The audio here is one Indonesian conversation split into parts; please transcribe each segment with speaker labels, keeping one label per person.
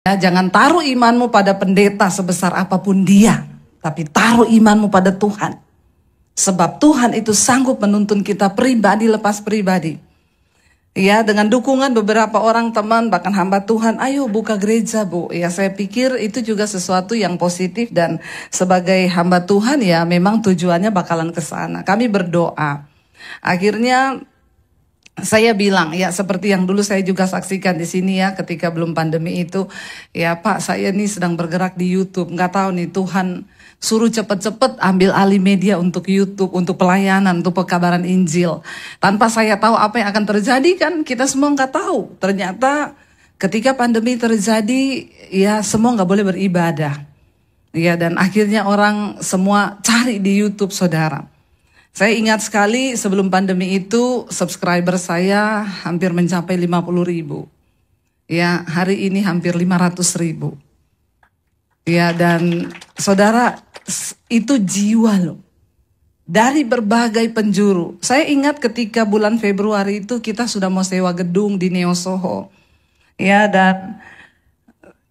Speaker 1: Ya, jangan taruh imanmu pada pendeta sebesar apapun dia, tapi taruh imanmu pada Tuhan. Sebab Tuhan itu sanggup menuntun kita pribadi lepas pribadi. Ya, dengan dukungan beberapa orang teman, bahkan hamba Tuhan, ayo buka gereja, Bu. Ya, saya pikir itu juga sesuatu yang positif, dan sebagai hamba Tuhan ya memang tujuannya bakalan ke sana. Kami berdoa. Akhirnya saya bilang ya, seperti yang dulu saya juga saksikan di sini ya, ketika belum pandemi itu, ya Pak, saya nih sedang bergerak di YouTube, nggak tahu nih Tuhan suruh cepet-cepet ambil alih media untuk YouTube, untuk pelayanan, untuk pekabaran Injil. Tanpa saya tahu apa yang akan terjadi, kan kita semua nggak tahu. Ternyata ketika pandemi terjadi, ya semua nggak boleh beribadah. Ya, dan akhirnya orang semua cari di YouTube, saudara. Saya ingat sekali sebelum pandemi itu subscriber saya hampir mencapai 50.000. Ya, hari ini hampir 500.000. Ya, dan saudara, itu jiwa loh. Dari berbagai penjuru. Saya ingat ketika bulan Februari itu kita sudah mau sewa gedung di Neo Soho. Ya, dan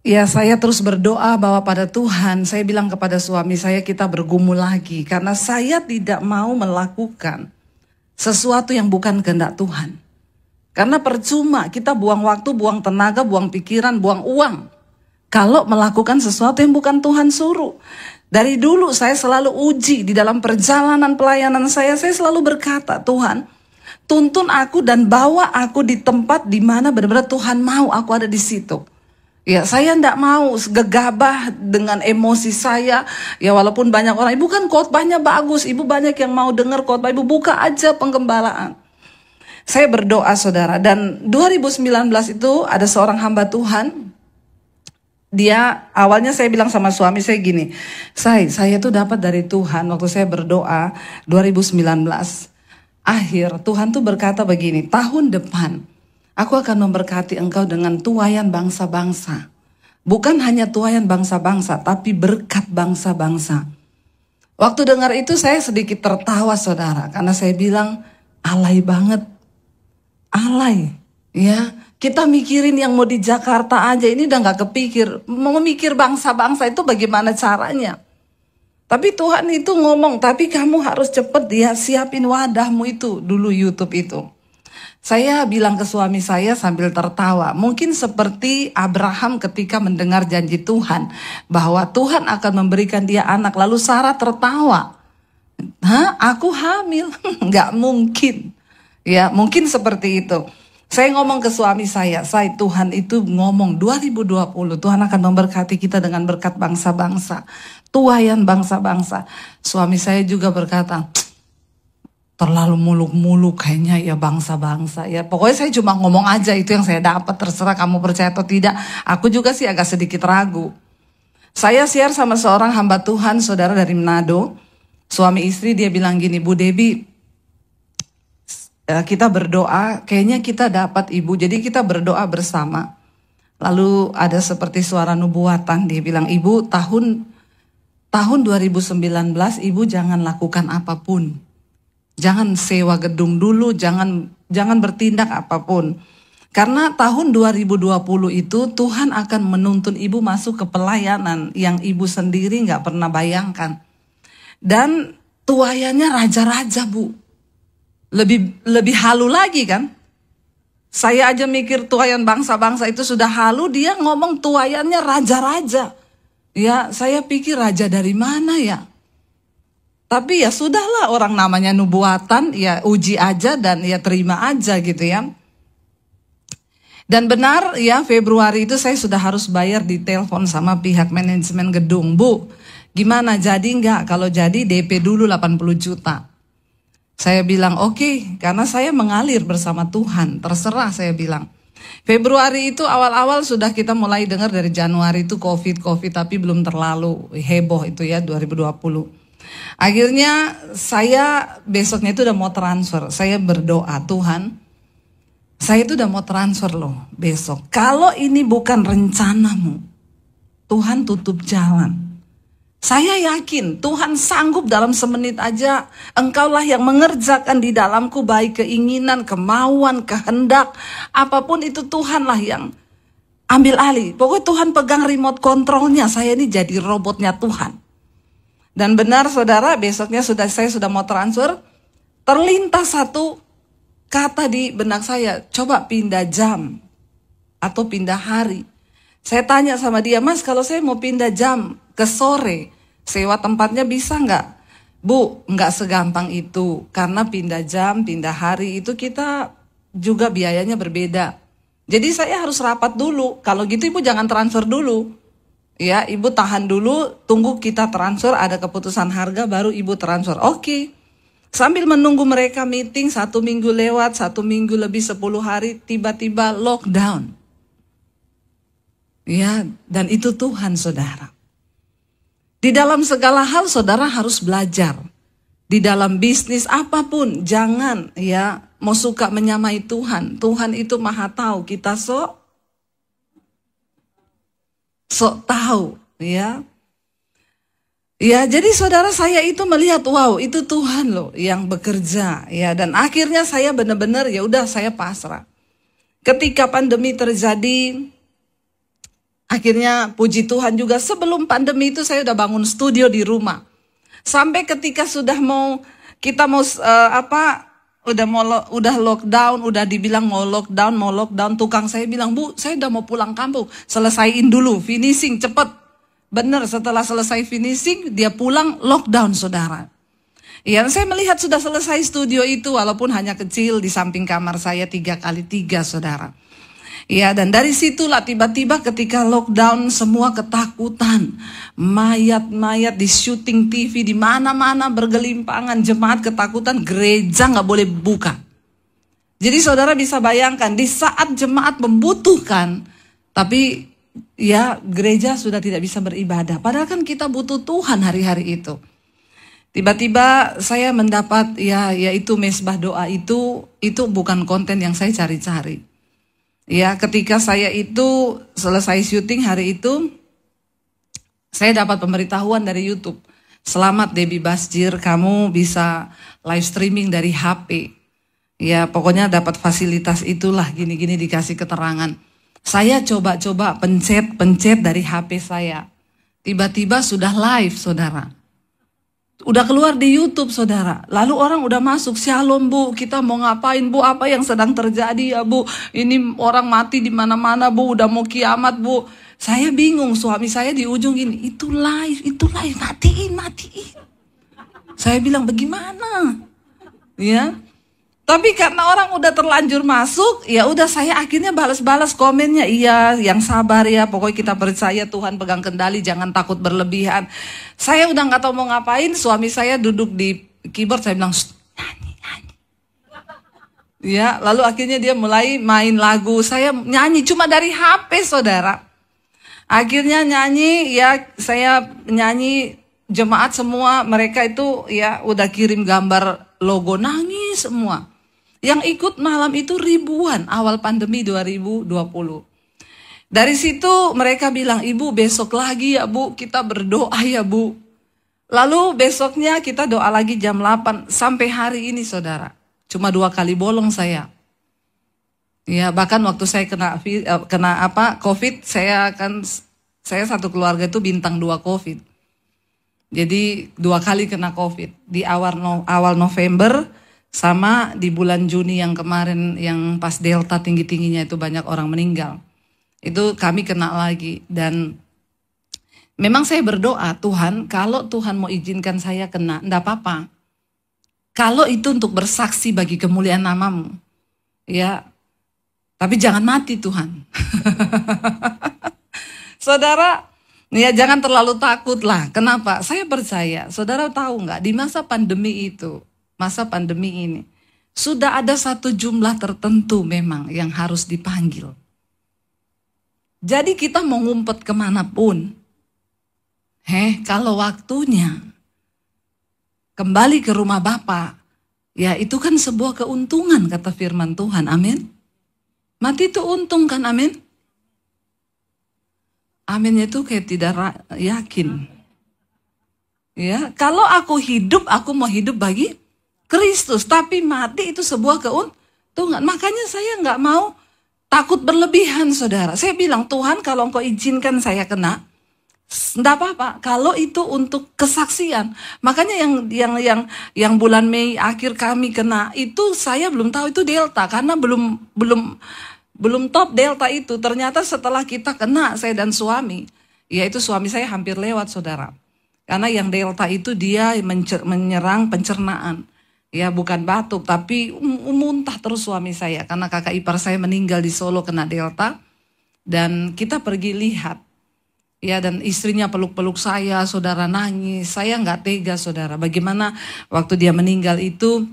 Speaker 1: ya saya terus berdoa bahwa pada Tuhan, saya bilang kepada suami saya, kita bergumul lagi. Karena saya tidak mau melakukan sesuatu yang bukan kehendak Tuhan. Karena percuma kita buang waktu, buang tenaga, buang pikiran, buang uang. Kalau melakukan sesuatu yang bukan Tuhan suruh. Dari dulu saya selalu uji di dalam perjalanan pelayanan saya selalu berkata, Tuhan, tuntun aku dan bawa aku di tempat di mana benar-benar Tuhan mau aku ada di situ. Ya, saya tidak mau gegabah dengan emosi saya. Ya, walaupun banyak orang, ibu kan khotbahnya bagus, ibu banyak yang mau dengar khotbah, ibu buka aja penggembalaan. Saya berdoa, saudara, dan 2019 itu ada seorang hamba Tuhan. Dia awalnya saya bilang sama suami saya gini, saya tuh dapat dari Tuhan waktu saya berdoa 2019. Akhir Tuhan tuh berkata begini, tahun depan aku akan memberkati engkau dengan tuaian bangsa-bangsa. Bukan hanya tuaian bangsa-bangsa, tapi berkat bangsa-bangsa. Waktu dengar itu saya sedikit tertawa, saudara. Karena saya bilang, alay banget. Alay. Ya, kita mikirin yang mau di Jakarta aja, ini udah gak kepikir. Mau mikir bangsa-bangsa itu bagaimana caranya. Tapi Tuhan itu ngomong, tapi kamu harus cepet ya siapin wadahmu itu, dulu YouTube itu. Saya bilang ke suami saya sambil tertawa, mungkin seperti Abraham ketika mendengar janji Tuhan bahwa Tuhan akan memberikan dia anak, lalu Sarah tertawa. Hah, aku hamil? Nggak mungkin. Ya, mungkin seperti itu. Saya ngomong ke suami saya Tuhan itu ngomong 2020 Tuhan akan memberkati kita dengan berkat bangsa-bangsa, tuaian bangsa-bangsa. Suami saya juga berkata, terlalu muluk-muluk kayaknya ya bangsa-bangsa ya. Pokoknya saya cuma ngomong aja, itu yang saya dapat, terserah kamu percaya atau tidak. Aku juga sih agak sedikit ragu. Saya share sama seorang hamba Tuhan, saudara dari Manado. Suami istri, dia bilang gini, Bu Debbie, kita berdoa, kayaknya kita dapat Ibu. Jadi kita berdoa bersama. Lalu ada seperti suara nubuatan, dia bilang, Ibu tahun 2019 Ibu jangan lakukan apapun. Jangan sewa gedung dulu, jangan bertindak apapun. Karena tahun 2020 itu Tuhan akan menuntun Ibu masuk ke pelayanan yang Ibu sendiri nggak pernah bayangkan. Dan tuaiannya raja-raja, Bu. Lebih halu lagi kan? Saya aja mikir tuaian bangsa-bangsa itu sudah halu, dia ngomong tuaiannya raja-raja. Ya, saya pikir raja dari mana ya? Tapi ya sudahlah, orang namanya nubuatan, ya uji aja dan ya terima aja gitu ya. Dan benar ya, Februari itu saya sudah harus bayar di telepon sama pihak manajemen gedung. Bu, gimana, jadi nggak? Kalau jadi DP dulu 80 juta. Saya bilang oke, karena saya mengalir bersama Tuhan, terserah saya bilang. Februari itu awal-awal sudah kita mulai dengar, dari Januari itu COVID, tapi belum terlalu heboh itu ya 2020. Akhirnya saya besoknya itu udah mau transfer. Saya berdoa, Tuhan, saya itu udah mau transfer loh besok. Kalau ini bukan rencanamu, Tuhan tutup jalan. Saya yakin Tuhan sanggup dalam semenit aja. Engkaulah yang mengerjakan di dalamku baik keinginan, kemauan, kehendak. Apapun itu Tuhanlah yang ambil alih. Pokoknya Tuhan pegang remote kontrolnya. Saya ini jadi robotnya Tuhan. Dan benar saudara, besoknya saya sudah mau transfer. Terlintas satu kata di benak saya, coba pindah jam atau pindah hari. Saya tanya sama dia, Mas kalau saya mau pindah jam ke sore, sewa tempatnya bisa nggak? Bu, nggak segampang itu. Karena pindah jam, pindah hari itu kita juga biayanya berbeda. Jadi saya harus rapat dulu. Kalau gitu ibu jangan transfer dulu. Ya, ibu tahan dulu, tunggu kita transfer, ada keputusan harga baru ibu transfer. Oke. Sambil menunggu mereka meeting, 1 minggu lewat, 1 minggu lebih 10 hari, tiba-tiba lockdown. Ya, dan itu Tuhan saudara. Di dalam segala hal saudara harus belajar. Di dalam bisnis apapun, jangan ya mau suka menyamai Tuhan. Tuhan itu maha tahu, kita sok tahu ya. Ya, jadi saudara saya itu melihat, wow, itu Tuhan loh yang bekerja ya, dan akhirnya saya benar-benar ya udah saya pasrah. Ketika pandemi terjadi, akhirnya puji Tuhan juga sebelum pandemi itu saya udah bangun studio di rumah. Sampai ketika kita mau udah lockdown, udah dibilang mau lockdown, tukang saya bilang, Bu, saya udah mau pulang kampung, selesaiin dulu, finishing cepet. Bener, setelah selesai finishing, dia pulang, lockdown saudara. Ya, saya melihat sudah selesai studio itu, walaupun hanya kecil di samping kamar saya 3x3 saudara. Ya, dan dari situlah tiba-tiba ketika lockdown semua ketakutan. Mayat-mayat di syuting TV di mana-mana bergelimpangan, jemaat ketakutan, gereja nggak boleh buka. Jadi saudara bisa bayangkan di saat jemaat membutuhkan, tapi ya gereja sudah tidak bisa beribadah. Padahal kan kita butuh Tuhan hari-hari itu. Tiba-tiba saya mendapat yaitu mesbah doa itu bukan konten yang saya cari-cari. Ya, ketika saya itu selesai syuting hari itu, saya dapat pemberitahuan dari YouTube. Selamat Debbie Basjir, kamu bisa live streaming dari HP. Ya, pokoknya dapat fasilitas itulah, gini-gini dikasih keterangan. Saya coba-coba pencet dari HP saya. Tiba-tiba sudah live, saudara. Udah keluar di YouTube saudara. Lalu orang udah masuk, shalom Bu, kita mau ngapain Bu, apa yang sedang terjadi ya Bu, ini orang mati di mana-mana Bu, udah mau kiamat Bu. Saya bingung, suami saya di ujung ini, itu live, matiin. Saya bilang bagaimana? Ya. Tapi karena orang udah terlanjur masuk, ya udah saya akhirnya balas-balas komennya, iya, yang sabar ya, pokoknya kita percaya Tuhan pegang kendali, jangan takut berlebihan. Saya udah nggak tahu mau ngapain, suami saya duduk di keyboard, saya bilang, nyanyi. Ya, lalu akhirnya dia mulai main lagu, saya nyanyi cuma dari HP saudara. Akhirnya nyanyi, ya saya nyanyi, jemaat semua, mereka itu ya udah kirim gambar logo, nangis semua. Yang ikut malam itu ribuan awal pandemi 2020. Dari situ mereka bilang, Ibu besok lagi ya Bu, kita berdoa ya Bu. Lalu besoknya kita doa lagi jam 8 sampai hari ini saudara. Cuma 2 kali bolong saya. Ya, bahkan waktu saya kena COVID, saya satu keluarga itu bintang 2 COVID. Jadi 2 kali kena COVID. Di awal November sama di bulan Juni yang kemarin yang pas Delta tinggi-tingginya itu banyak orang meninggal. Itu kami kena lagi dan memang saya berdoa, Tuhan kalau Tuhan mau izinkan saya kena, enggak apa-apa. Kalau itu untuk bersaksi bagi kemuliaan namamu, ya, tapi jangan mati Tuhan. Saudara, ya jangan terlalu takut lah. Kenapa? Saya percaya, saudara tahu nggak di masa pandemi ini, sudah ada satu jumlah tertentu memang yang harus dipanggil. Jadi kita mau ngumpet kemanapun, kalau waktunya kembali ke rumah Bapa, ya itu kan sebuah keuntungan kata firman Tuhan, amin. Mati itu untung kan, amin. Aminnya itu kayak tidak yakin. Ya, kalau aku hidup, aku mau hidup bagi Kristus, tapi mati itu sebuah keuntungan. Makanya saya nggak mau Takut berlebihan, saudara. Saya bilang, Tuhan kalau engkau izinkan saya kena, enggak apa-apa. Kalau itu untuk kesaksian. Makanya yang bulan Mei akhir kami kena itu saya belum tahu itu Delta karena belum top Delta itu. Ternyata setelah kita kena, saya dan suami, yaitu suami saya hampir lewat, saudara. Karena yang Delta itu dia menyerang pencernaan. Ya bukan batuk, tapi muntah terus suami saya. Karena kakak ipar saya meninggal di Solo kena Delta. Dan kita pergi lihat. Ya dan istrinya peluk-peluk saya, saudara nangis. Saya nggak tega, saudara. Bagaimana waktu dia meninggal itu,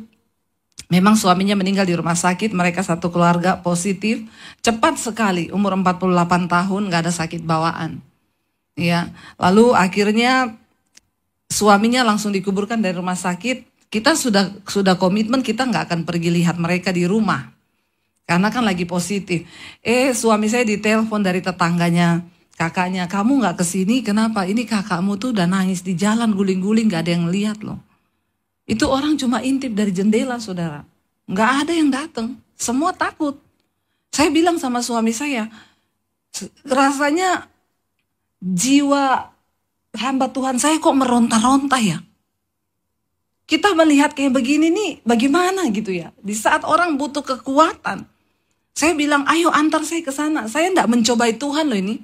Speaker 1: memang suaminya meninggal di rumah sakit. Mereka satu keluarga positif. Cepat sekali, umur 48 tahun, nggak ada sakit bawaan. Ya, lalu akhirnya suaminya langsung dikuburkan dari rumah sakit. Kita sudah komitmen kita nggak akan pergi lihat mereka di rumah. Karena kan lagi positif. Suami saya ditelepon dari tetangganya, kakaknya, kamu nggak kesini kenapa? Ini kakakmu tuh udah nangis di jalan guling-guling nggak ada yang lihat loh. Itu orang cuma intip dari jendela, saudara. Nggak ada yang datang. Semua takut. Saya bilang sama suami saya, rasanya jiwa hamba Tuhan saya kok meronta-ronta ya. Kita melihat kayak begini nih, bagaimana gitu ya. Di saat orang butuh kekuatan. Saya bilang, ayo antar saya ke sana. Saya enggak mencobai Tuhan loh ini.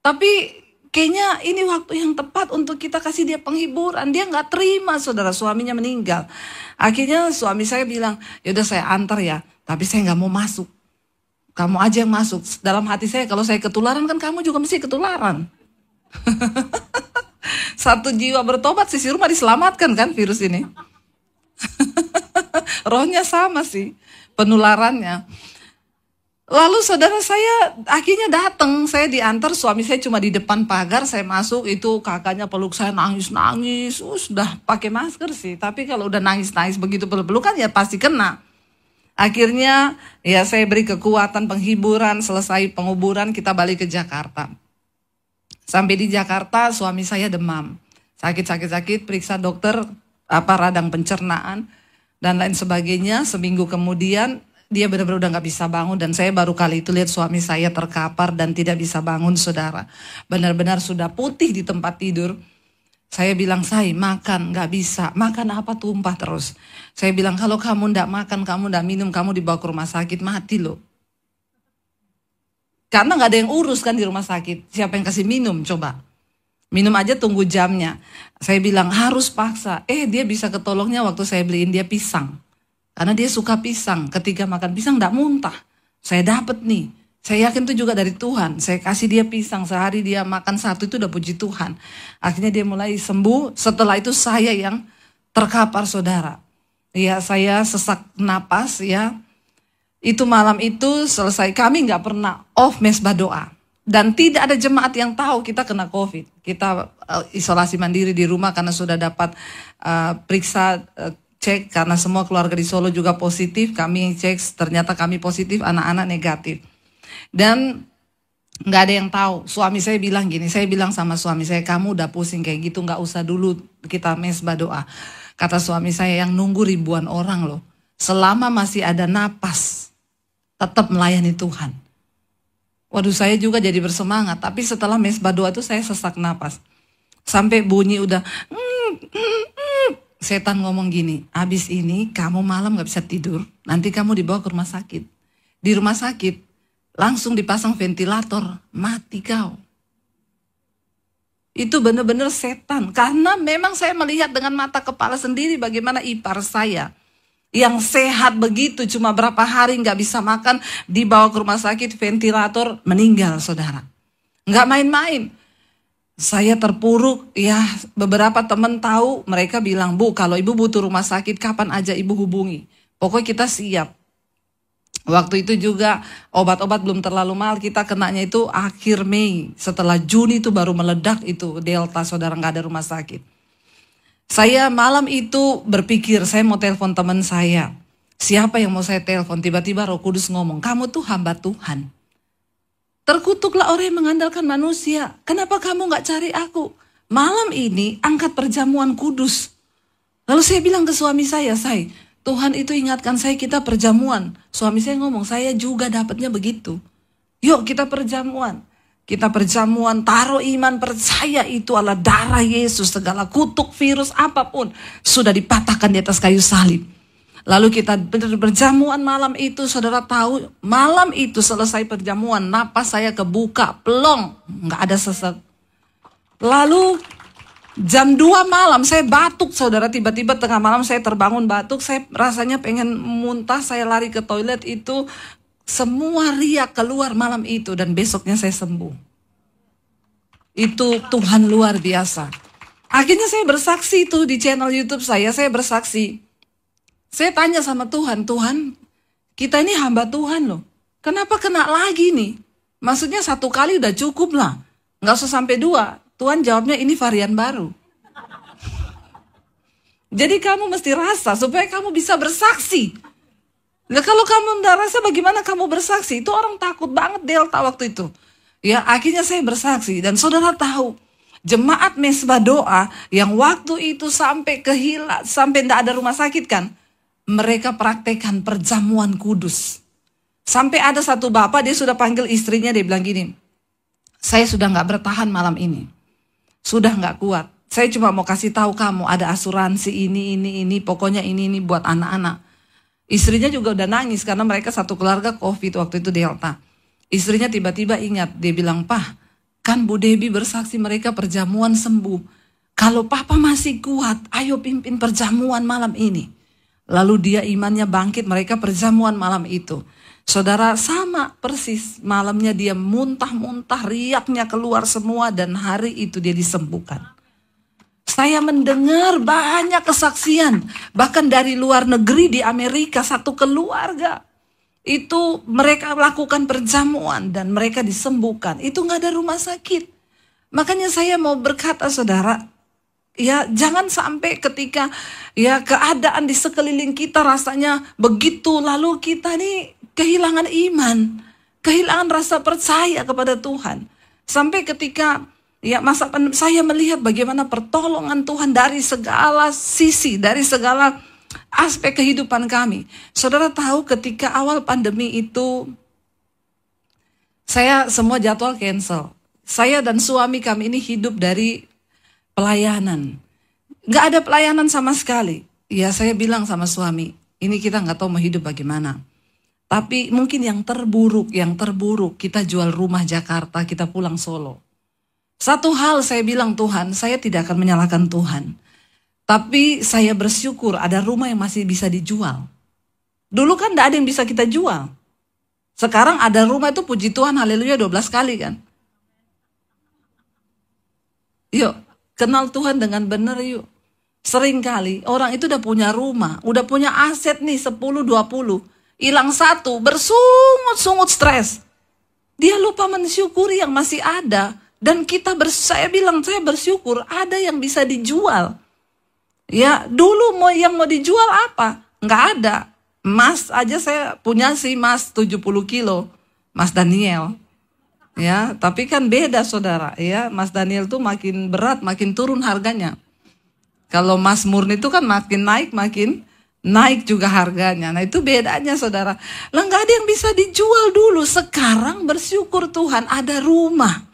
Speaker 1: Tapi kayaknya ini waktu yang tepat untuk kita kasih dia penghiburan. Dia nggak terima, saudara, suaminya meninggal. Akhirnya suami saya bilang, yaudah saya antar ya. Tapi saya nggak mau masuk. Kamu aja yang masuk. Dalam hati saya, kalau saya ketularan kan kamu juga mesti ketularan. Satu jiwa bertobat, sisi rumah diselamatkan kan virus ini. Rohnya sama sih, penularannya. Lalu saudara saya akhirnya datang, saya diantar, suami saya cuma di depan pagar, saya masuk, itu kakaknya peluk saya nangis-nangis, sudah pakai masker sih. Tapi kalau udah nangis-nangis begitu peluk-pelukan ya pasti kena. Akhirnya ya saya beri kekuatan penghiburan, selesai penguburan kita balik ke Jakarta. Sampai di Jakarta suami saya demam. Sakit, periksa dokter radang pencernaan dan lain sebagainya. Seminggu kemudian dia benar-benar udah gak bisa bangun. Dan saya baru kali itu lihat suami saya terkapar dan tidak bisa bangun, saudara. Benar-benar sudah putih di tempat tidur. Saya bilang, say makan, gak bisa. Makan apa tumpah terus. Saya bilang, kalau kamu gak makan, kamu gak minum, kamu dibawa ke rumah sakit, mati loh. Karena gak ada yang urus kan di rumah sakit. Siapa yang kasih minum coba. Minum aja tunggu jamnya. Saya bilang harus paksa. Dia bisa ketolongnya waktu saya beliin dia pisang. Karena dia suka pisang. Ketika makan pisang gak muntah. Saya dapat nih. Saya yakin itu juga dari Tuhan. Saya kasih dia pisang. Sehari dia makan satu itu udah puji Tuhan. Akhirnya dia mulai sembuh. Setelah itu saya yang terkapar, saudara. Ya saya sesak napas ya. Itu malam itu selesai, kami nggak pernah off mesbah doa. Dan tidak ada jemaat yang tahu kita kena COVID. Kita isolasi mandiri di rumah karena sudah dapat periksa, cek. Karena semua keluarga di Solo juga positif. Kami cek, ternyata kami positif, anak-anak negatif. Dan nggak ada yang tahu. Suami saya bilang gini, saya bilang sama suami saya, kamu udah pusing kayak gitu, nggak usah dulu kita mesbah doa. Kata suami saya, yang nunggu ribuan orang loh. Selama masih ada napas, tetap melayani Tuhan. Waduh, saya juga jadi bersemangat. Tapi setelah mesbah doa itu saya sesak napas. Sampai bunyi udah setan ngomong gini, abis ini kamu malam gak bisa tidur, nanti kamu dibawa ke rumah sakit. Di rumah sakit langsung dipasang ventilator, mati kau. Itu benar-benar setan. Karena memang saya melihat dengan mata kepala sendiri bagaimana ipar saya yang sehat begitu, cuma berapa hari nggak bisa makan, dibawa ke rumah sakit, ventilator, meninggal, saudara. Nggak main-main. Saya terpuruk, ya beberapa teman tahu, mereka bilang, Bu, kalau ibu butuh rumah sakit, kapan aja ibu hubungi. Pokoknya kita siap. Waktu itu juga obat-obat belum terlalu mahal, kita kenanya itu akhir Mei. Setelah Juni itu baru meledak itu Delta, saudara, nggak ada rumah sakit. Saya malam itu berpikir, saya mau telepon teman saya. Siapa yang mau saya telepon? Tiba-tiba Roh Kudus ngomong, kamu tuh hamba Tuhan. Terkutuklah orang yang mengandalkan manusia. Kenapa kamu gak cari aku? Malam ini angkat perjamuan kudus. Lalu saya bilang ke suami saya, Tuhan itu ingatkan saya kita perjamuan. Suami saya ngomong, saya juga dapatnya begitu. Yuk kita perjamuan. Kita perjamuan, taruh iman, percaya itu adalah darah Yesus. Segala kutuk, virus, apapun sudah dipatahkan di atas kayu salib. Lalu kita perjamuan malam itu, saudara tahu, malam itu selesai perjamuan, napas saya kebuka, plong, nggak ada sesak. Lalu jam 2 malam saya batuk, saudara, tiba-tiba tengah malam saya terbangun batuk, saya rasanya pengen muntah, saya lari ke toilet itu, semua riak keluar malam itu dan besoknya saya sembuh. Itu Tuhan luar biasa. Akhirnya saya bersaksi itu di channel YouTube saya bersaksi. Saya tanya sama Tuhan, Tuhan, kita ini hamba Tuhan loh. Kenapa kena lagi nih? Maksudnya 1 kali udah cukup lah. Nggak usah sampai 2. Tuhan jawabnya ini varian baru. Jadi kamu mesti rasa supaya kamu bisa bersaksi. Nah, kalau kamu nggak rasa bagaimana kamu bersaksi? Itu orang takut banget Delta waktu itu. Ya, akhirnya saya bersaksi. Dan saudara tahu, jemaat mesbah doa yang waktu itu sampai sampai nggak ada rumah sakit kan. Mereka praktekkan perjamuan kudus. Sampai ada satu bapak, dia sudah panggil istrinya, dia bilang gini, saya sudah nggak bertahan malam ini. Sudah nggak kuat. Saya cuma mau kasih tahu kamu, ada asuransi ini, pokoknya ini buat anak-anak. Istrinya juga udah nangis karena mereka satu keluarga COVID waktu itu Delta. Istrinya tiba-tiba ingat, dia bilang, Pak, kan Bu Debbie bersaksi mereka perjamuan sembuh. Kalau Papa masih kuat, ayo pimpin perjamuan malam ini. Lalu dia imannya bangkit, mereka perjamuan malam itu. Saudara, sama persis, malamnya dia muntah-muntah, riaknya keluar semua dan hari itu dia disembuhkan. Saya mendengar banyak kesaksian, bahkan dari luar negeri di Amerika, satu keluarga. Itu mereka lakukan perjamuan dan mereka disembuhkan. Itu nggak ada rumah sakit. Makanya saya mau berkata saudara, ya jangan sampai ketika ya keadaan di sekeliling kita rasanya begitu, lalu kita nih kehilangan iman, kehilangan rasa percaya kepada Tuhan. Sampai ketika ya saya melihat bagaimana pertolongan Tuhan dari segala sisi, dari segala aspek kehidupan kami. Saudara tahu ketika awal pandemi itu, saya semua jadwal cancel. Saya dan suami kami ini hidup dari pelayanan. Gak ada pelayanan sama sekali. Ya saya bilang sama suami, ini kita gak tahu mau hidup bagaimana. Tapi mungkin yang terburuk kita jual rumah Jakarta, kita pulang Solo. Satu hal saya bilang, Tuhan, saya tidak akan menyalahkan Tuhan. Tapi saya bersyukur ada rumah yang masih bisa dijual. Dulu kan gak ada yang bisa kita jual. Sekarang ada rumah itu puji Tuhan, haleluya 12 kali kan. Yuk. Kenal Tuhan dengan benar yuk. Sering kali orang itu udah punya rumah, udah punya aset nih 10-20. Hilang 1, bersungut-sungut stres. Dia lupa mensyukuri yang masih ada. Dan saya bilang saya bersyukur ada yang bisa dijual. Ya dulu yang mau dijual apa? Nggak ada. Emas aja saya punya sih emas 70 kilo. Mas Daniel. Ya, tapi kan beda saudara, ya. Mas Daniel tuh makin berat, makin turun harganya. Kalau Mas Murni itu kan makin naik juga harganya. Nah itu bedanya saudara. Lah nggak ada yang bisa dijual dulu. Sekarang bersyukur Tuhan ada rumah.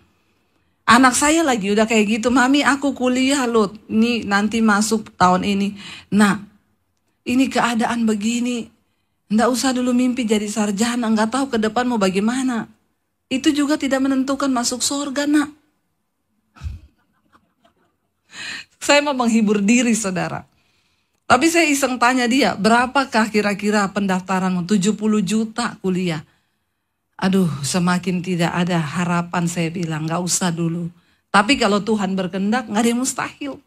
Speaker 1: Anak saya lagi udah kayak gitu, Mami aku kuliah loh, nih nanti masuk tahun ini. Nah, ini keadaan begini, nggak usah dulu mimpi jadi sarjana, nggak tahu ke depan mau bagaimana. Itu juga tidak menentukan masuk surga, nak. Saya mau menghibur diri, saudara. Tapi saya iseng tanya dia, berapakah kira-kira pendaftaranmu? 70 juta kuliah. Aduh, semakin tidak ada harapan saya bilang, gak usah dulu. Tapi kalau Tuhan berkehendak, gak ada yang mustahil.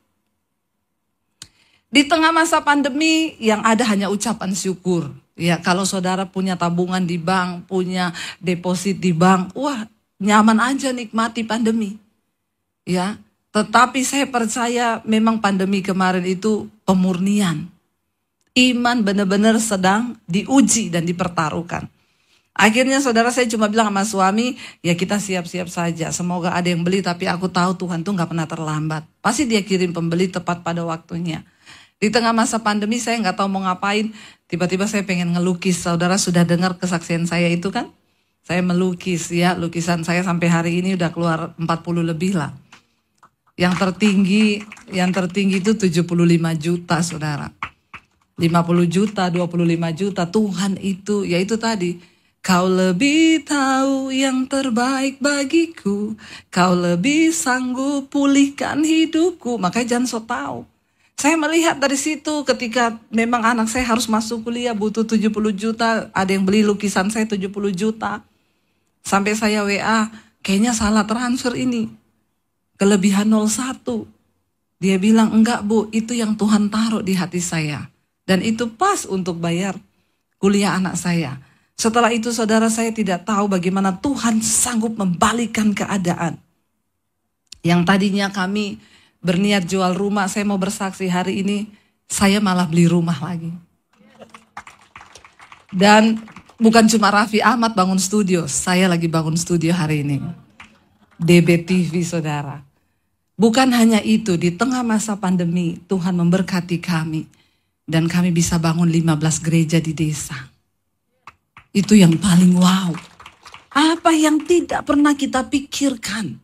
Speaker 1: Di tengah masa pandemi, yang ada hanya ucapan syukur. Ya, kalau saudara punya tabungan di bank, punya deposit di bank, wah nyaman aja nikmati pandemi. Ya, tetapi saya percaya memang pandemi kemarin itu pemurnian. Iman benar-benar sedang diuji dan dipertaruhkan. Akhirnya saudara saya cuma bilang sama suami, ya kita siap-siap saja. Semoga ada yang beli, tapi aku tahu Tuhan tuh gak pernah terlambat. Pasti dia kirim pembeli tepat pada waktunya. Di tengah masa pandemi saya nggak tahu mau ngapain, tiba-tiba saya pengen ngelukis. Saudara sudah dengar kesaksian saya itu kan? Saya melukis ya, lukisan saya sampai hari ini udah keluar 40 lebih lah. Yang tertinggi itu 75 juta saudara. 50 juta, 25 juta, Tuhan itu, ya itu tadi. Kau lebih tahu yang terbaik bagiku, kau lebih sanggup pulihkan hidupku, makanya jangan so tahu. Saya melihat dari situ ketika memang anak saya harus masuk kuliah butuh 70 juta, ada yang beli lukisan saya 70 juta. Sampai saya WA, kayaknya salah transfer ini. Kelebihan 01. Dia bilang, enggak Bu, itu yang Tuhan taruh di hati saya. Dan itu pas untuk bayar kuliah anak saya. Setelah itu saudara, saya tidak tahu bagaimana Tuhan sanggup membalikkan keadaan. Yang tadinya kami berniat jual rumah, saya mau bersaksi hari ini, saya malah beli rumah lagi. Dan bukan cuma Raffi Ahmad bangun studio, saya lagi bangun studio hari ini. DBTV saudara. Bukan hanya itu, di tengah masa pandemi, Tuhan memberkati kami. Dan kami bisa bangun 15 gereja di desa. Itu yang paling wow. Apa yang tidak pernah kita pikirkan,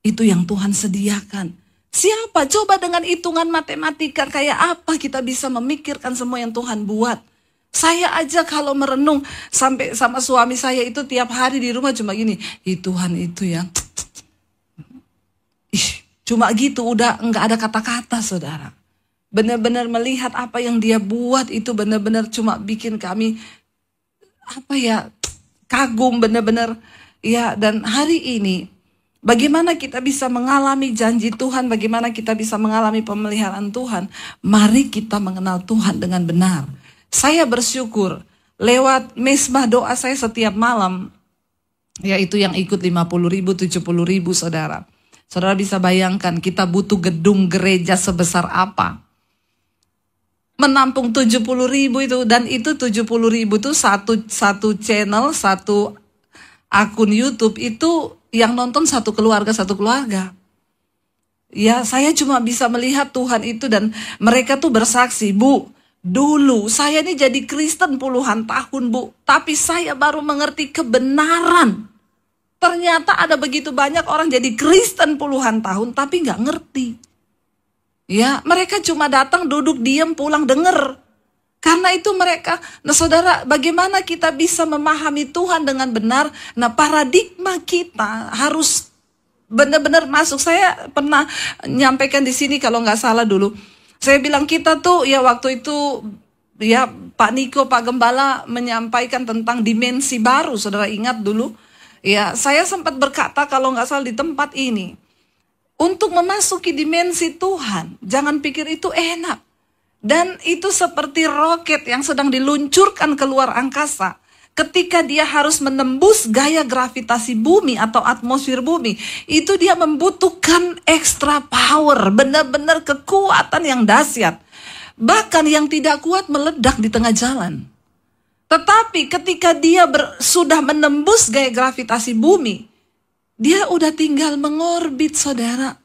Speaker 1: itu yang Tuhan sediakan. Siapa? Coba dengan hitungan matematika kayak apa kita bisa memikirkan semua yang Tuhan buat. Saya aja kalau merenung sampai sama suami saya itu tiap hari di rumah cuma gini. Tuhan itu ya. Cuma gitu udah enggak ada kata-kata saudara. Benar-benar melihat apa yang dia buat itu benar-benar cuma bikin kami kagum benar-benar ya. Dan hari ini bagaimana kita bisa mengalami janji Tuhan, bagaimana kita bisa mengalami pemeliharaan Tuhan. Mari kita mengenal Tuhan dengan benar. Saya bersyukur lewat mesbah doa saya setiap malam, yaitu yang ikut 50.000, 70.000 saudara. Saudara bisa bayangkan kita butuh gedung gereja sebesar apa. Menampung 70.000 itu, dan itu 70.000 itu satu channel, satu akun YouTube itu yang nonton satu keluarga. Ya, saya cuma bisa melihat Tuhan itu dan mereka tuh bersaksi, Bu, dulu saya ini jadi Kristen puluhan tahun, Bu, tapi saya baru mengerti kebenaran. Ternyata ada begitu banyak orang jadi Kristen puluhan tahun tapi nggak ngerti. Ya, mereka cuma datang, duduk, diam, pulang, denger. Karena itu mereka, nah saudara, bagaimana kita bisa memahami Tuhan dengan benar? Nah, paradigma kita harus benar-benar masuk. Saya pernah nyampaikan di sini kalau nggak salah dulu. Saya bilang kita tuh, ya waktu itu, ya Pak Niko, Pak Gembala menyampaikan tentang dimensi baru. Saudara ingat dulu? Ya, saya sempat berkata kalau nggak salah di tempat ini. Untuk memasuki dimensi Tuhan, jangan pikir itu enak. Dan itu seperti roket yang sedang diluncurkan keluar angkasa. Ketika dia harus menembus gaya gravitasi bumi atau atmosfer bumi, itu dia membutuhkan extra power, benar-benar kekuatan yang dahsyat. Bahkan yang tidak kuat meledak di tengah jalan. Tetapi ketika dia sudah menembus gaya gravitasi bumi, dia udah tinggal mengorbit saudara.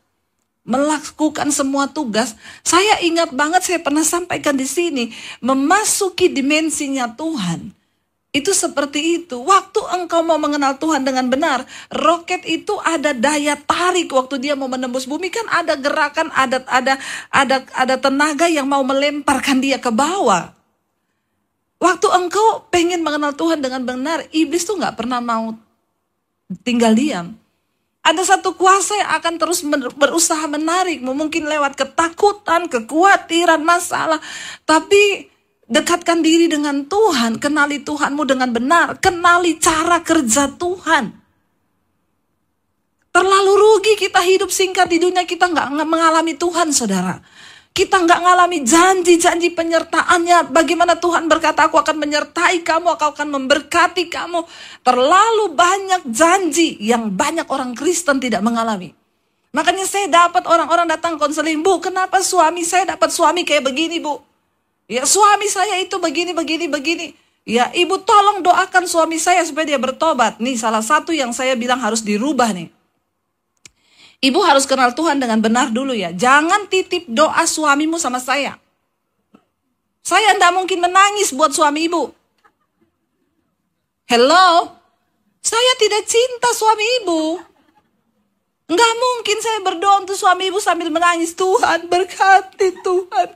Speaker 1: Melakukan semua tugas. Saya ingat banget saya pernah sampaikan di sini. Memasuki dimensinya Tuhan. Itu seperti itu. Waktu engkau mau mengenal Tuhan dengan benar. Roket itu ada daya tarik. Waktu dia mau menembus bumi kan ada gerakan. Ada tenaga yang mau melemparkan dia ke bawah. Waktu engkau pengen mengenal Tuhan dengan benar. Iblis tuh gak pernah mau tinggal diam. Ada satu kuasa yang akan terus berusaha menarikmu. Mungkin lewat ketakutan, kekhawatiran, masalah. Tapi dekatkan diri dengan Tuhan. Kenali Tuhanmu dengan benar. Kenali cara kerja Tuhan. Terlalu rugi kita hidup singkat di dunia. Kita gak mengalami Tuhan saudara. Kita nggak ngalami janji-janji penyertaannya. Bagaimana Tuhan berkata, aku akan menyertai kamu, aku akan memberkati kamu. Terlalu banyak janji yang banyak orang Kristen tidak mengalami. Makanya saya dapat orang-orang datang konseling, Bu, kenapa suami saya dapat suami kayak begini, Bu? Ya, suami saya itu begini. Ya, Ibu tolong doakan suami saya supaya dia bertobat. Nih salah satu yang saya bilang harus dirubah nih. Ibu harus kenal Tuhan dengan benar dulu ya. Jangan titip doa suamimu sama saya. Saya tidak mungkin menangis buat suami ibu. Hello? Saya tidak cinta suami ibu. Nggak mungkin saya berdoa untuk suami ibu sambil menangis. Tuhan berkati Tuhan.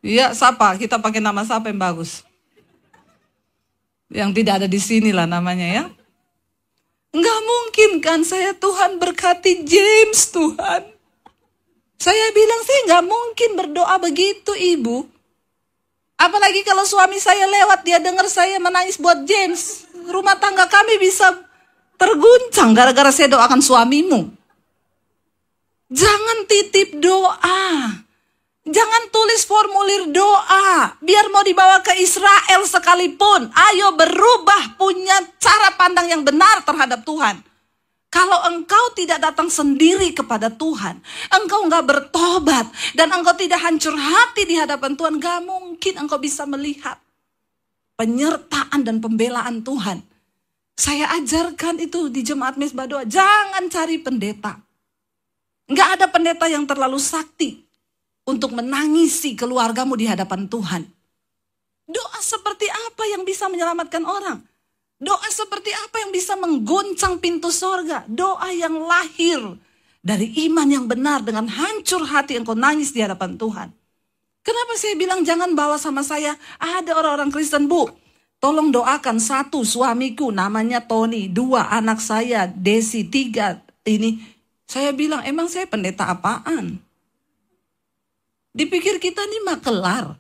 Speaker 1: Iya, siapa? Kita pakai nama siapa yang bagus? Yang tidak ada di sini lah namanya ya. Nggak mungkin kan saya Tuhan berkati James Tuhan. Saya bilang saya nggak mungkin berdoa begitu ibu. Apalagi kalau suami saya lewat dia dengar saya menangis buat James. Rumah tangga kami bisa terguncang gara-gara saya doakan suamimu. Jangan titip doa. Jangan tulis formulir doa. Biar mau dibawa ke Israel sekalipun. Ayo berubah, punya cara pandang yang benar terhadap Tuhan. Kalau engkau tidak datang sendiri kepada Tuhan, engkau nggak bertobat, dan engkau tidak hancur hati di hadapan Tuhan, gak mungkin engkau bisa melihat penyertaan dan pembelaan Tuhan. Saya ajarkan itu di jemaat Mesbah Doa. Jangan cari pendeta. Nggak ada pendeta yang terlalu sakti untuk menangisi keluargamu di hadapan Tuhan. Doa seperti apa yang bisa menyelamatkan orang? Doa seperti apa yang bisa mengguncang pintu sorga? Doa yang lahir dari iman yang benar dengan hancur hati engkau nangis di hadapan Tuhan. Kenapa saya bilang jangan bawa sama saya? Ada orang-orang Kristen, Bu. Tolong doakan, 1, suamiku namanya Tony. 2, anak saya Desi. 3, ini. Saya bilang, emang saya pendeta apaan? Dipikir kita nih makelar.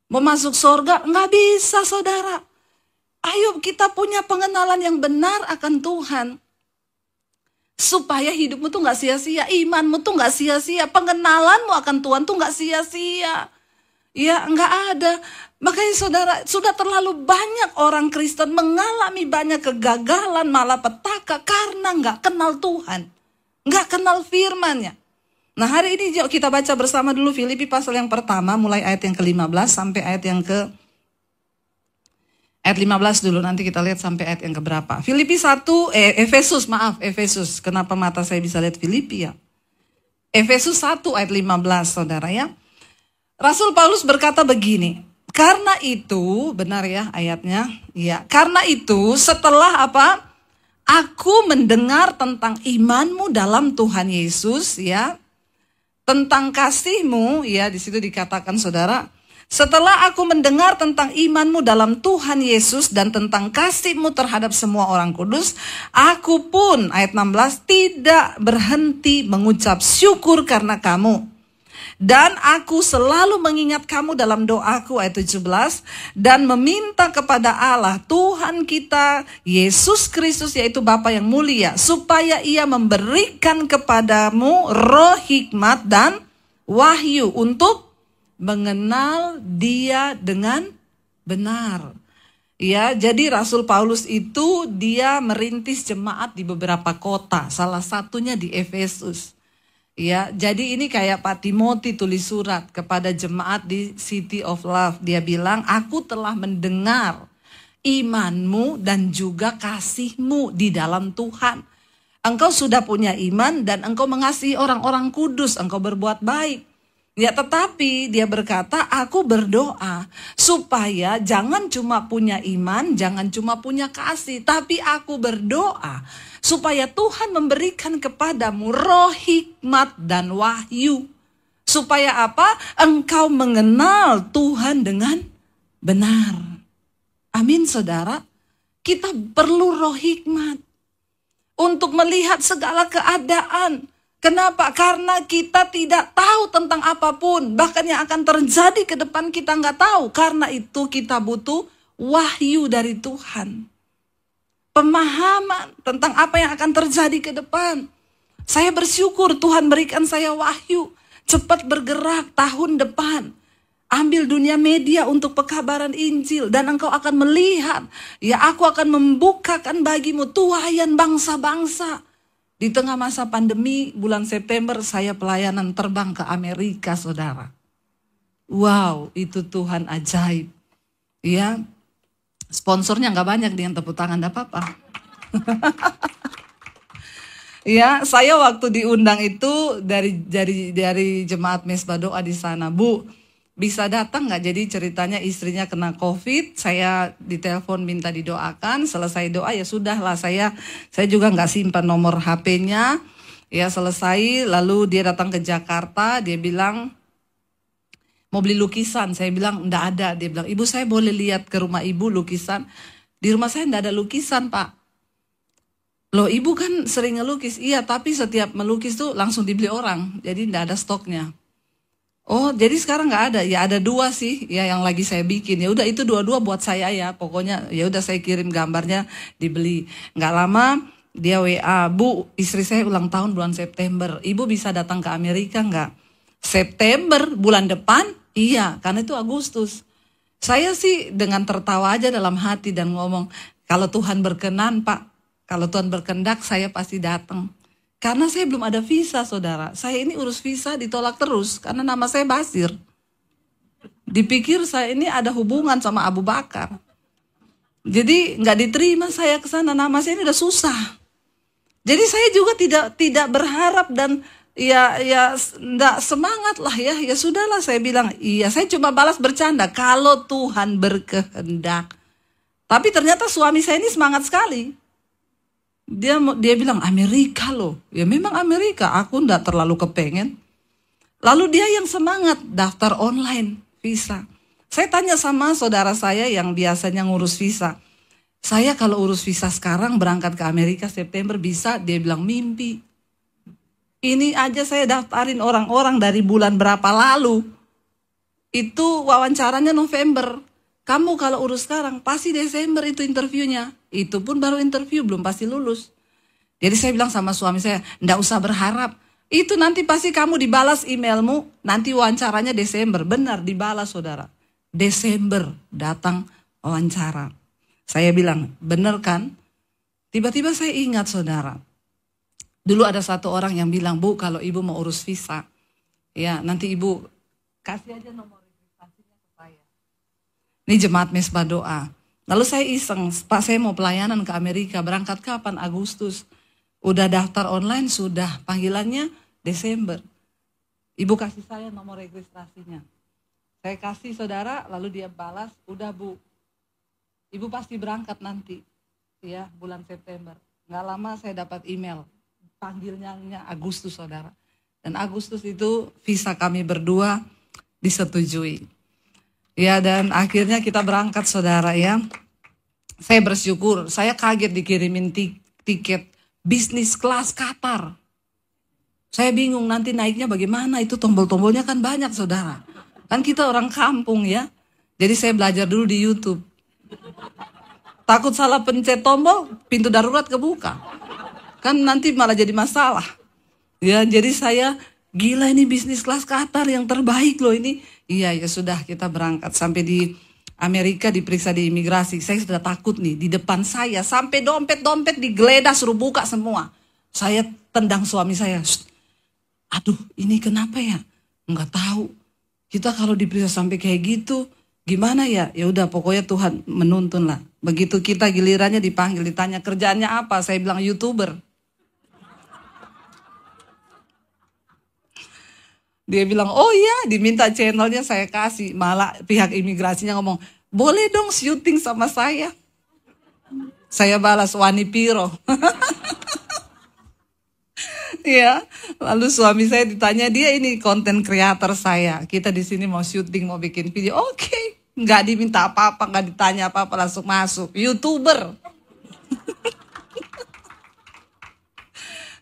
Speaker 1: Mau masuk surga? Nggak bisa saudara. Ayo kita punya pengenalan yang benar akan Tuhan. Supaya hidupmu tuh nggak sia-sia. Imanmu tuh nggak sia-sia. Pengenalanmu akan Tuhan tuh nggak sia-sia. Ya nggak ada. Makanya saudara, sudah terlalu banyak orang Kristen mengalami banyak kegagalan, malapetaka karena nggak kenal Tuhan. Nggak kenal firman-Nya. Nah hari ini yuk kita baca bersama dulu Filipi pasal yang pertama mulai ayat yang ke-15 sampai ayat yang ayat 15 dulu, nanti kita lihat sampai ayat yang keberapa. Filipi 1, Efesus. Kenapa mata saya bisa lihat Filipi ya? Efesus 1 ayat 15 saudara ya. Rasul Paulus berkata begini, karena itu, benar ya ayatnya? Ya, karena itu setelah apa? Aku mendengar tentang imanmu dalam Tuhan Yesus ya. Tentang kasihmu, ya di situ dikatakan saudara, setelah aku mendengar tentang imanmu dalam Tuhan Yesus dan tentang kasihmu terhadap semua orang kudus, aku pun, ayat 16, tidak berhenti mengucap syukur karena kamu. Dan aku selalu mengingat kamu dalam doaku, ayat 17, dan meminta kepada Allah, Tuhan kita, Yesus Kristus, yaitu Bapa yang mulia, supaya Ia memberikan kepadamu roh hikmat dan wahyu untuk mengenal Dia dengan benar. Ya, jadi Rasul Paulus itu dia merintis jemaat di beberapa kota, salah satunya di Efesus. Ya, jadi ini kayak Pak Timothy tulis surat kepada jemaat di City of Love. Dia bilang, aku telah mendengar imanmu dan juga kasihmu di dalam Tuhan. Engkau sudah punya iman dan engkau mengasihi orang-orang kudus, engkau berbuat baik. Ya, tetapi dia berkata, aku berdoa supaya jangan cuma punya iman, jangan cuma punya kasih, tapi aku berdoa supaya Tuhan memberikan kepadamu roh hikmat dan wahyu. Supaya apa? Engkau mengenal Tuhan dengan benar. Amin saudara. Kita perlu roh hikmat untuk melihat segala keadaan. Kenapa? Karena kita tidak tahu tentang apapun. Bahkan yang akan terjadi ke depan kita nggak tahu. Karena itu kita butuh wahyu dari Tuhan. Pemahaman tentang apa yang akan terjadi ke depan. Saya bersyukur Tuhan berikan saya wahyu. Cepat bergerak tahun depan. Ambil dunia media untuk pekabaran Injil. Dan engkau akan melihat. Ya, aku akan membukakan bagimu tuaian bangsa-bangsa. Di tengah masa pandemi, bulan September saya pelayanan terbang ke Amerika, saudara. Wow, itu Tuhan ajaib. Ya, sponsornya nggak banyak nih yang tepuk tangan, enggak apa-apa. Ya, saya waktu diundang itu dari jemaat Mesbah Doa di sana, Bu. bisa datang nggak? Jadi ceritanya istrinya kena COVID, saya ditelepon minta didoakan, selesai doa ya sudahlah, saya juga nggak simpan nomor HP-nya, ya selesai, lalu dia datang ke Jakarta, dia bilang mau beli lukisan, saya bilang nggak ada, dia bilang ibu saya boleh lihat ke rumah ibu lukisan, di rumah saya nggak ada lukisan pak. Loh ibu kan sering ngelukis, iya tapi setiap melukis tuh langsung dibeli orang, jadi nggak ada stoknya. Oh, jadi sekarang nggak ada. Ya ada 2 sih, ya yang lagi saya bikin. Ya udah itu 2-2 buat saya ya. Pokoknya ya udah saya kirim gambarnya dibeli. Nggak lama dia WA, Bu, istri saya ulang tahun bulan September. Ibu bisa datang ke Amerika nggak? September bulan depan? Iya, karena itu Agustus. Saya sih dengan tertawa aja dalam hati dan ngomong, kalau Tuhan berkenan Pak, kalau Tuhan berkehendak saya pasti datang. Karena saya belum ada visa, saudara. Saya ini urus visa ditolak terus karena nama saya Basir. Dipikir saya ini ada hubungan sama Abu Bakar. Jadi nggak diterima saya ke sana, nama saya ini udah susah. Jadi saya juga tidak berharap dan ya nggak semangat lah ya. Ya sudahlah saya bilang, iya saya cuma balas bercanda kalau Tuhan berkehendak. Tapi ternyata suami saya ini semangat sekali. Dia bilang Amerika loh. Ya memang Amerika, aku nggak terlalu kepengen. Lalu dia yang semangat daftar online visa. Saya tanya sama saudara saya yang biasanya ngurus visa. Saya kalau urus visa sekarang berangkat ke Amerika September bisa? Dia bilang mimpi. Ini aja saya daftarin orang-orang dari bulan berapa lalu. Itu wawancaranya November. Kamu kalau urus sekarang pasti Desember itu interviewnya. Itu pun baru interview, belum pasti lulus. Jadi saya bilang sama suami saya, nggak usah berharap. Itu nanti pasti kamu dibalas emailmu, nanti wawancaranya Desember. Benar, dibalas saudara. Desember datang wawancara. Saya bilang, benar kan? Tiba-tiba saya ingat saudara. Dulu ada satu orang yang bilang, Bu kalau ibu mau urus visa, ya nanti ibu kasih aja nomor registrasinya ke saya. Ini jemaat mesbah doa. Lalu saya iseng, Pak saya mau pelayanan ke Amerika, berangkat kapan? Agustus. Udah daftar online, sudah. Panggilannya Desember. Ibu kasih saya nomor registrasinya. Saya kasih saudara, lalu dia balas, udah Bu. Ibu pasti berangkat nanti, ya bulan September. Nggak lama saya dapat email, panggilnya Agustus saudara. Dan Agustus itu visa kami berdua disetujui. Ya dan akhirnya kita berangkat saudara ya. Saya bersyukur, saya kaget dikirimin tiket bisnis kelas Qatar. Saya bingung nanti naiknya bagaimana, itu tombol-tombolnya kan banyak saudara. Kan kita orang kampung ya. Jadi saya belajar dulu di YouTube. Takut salah pencet tombol, pintu darurat kebuka. Kan nanti malah jadi masalah. Ya jadi saya gila ini bisnis kelas Qatar yang terbaik loh ini. Iya ya sudah kita berangkat sampai di Amerika diperiksa di imigrasi. Saya sudah takut nih di depan saya sampai dompet-dompet digeledah suruh buka semua. Saya tendang suami saya. Aduh ini kenapa ya? Enggak tahu. Kita kalau diperiksa sampai kayak gitu gimana ya? Ya udah pokoknya Tuhan menuntun lah. Begitu kita gilirannya dipanggil ditanya kerjaannya apa? Saya bilang YouTuber. Dia bilang, oh iya diminta channelnya saya kasih. Malah pihak imigrasinya ngomong, boleh dong syuting sama saya. Saya balas, Wani Piro. Ya, lalu suami saya ditanya, dia ini konten kreator saya. Kita di sini mau syuting, mau bikin video. Oke, nggak diminta apa-apa, nggak ditanya apa-apa, langsung masuk. YouTuber.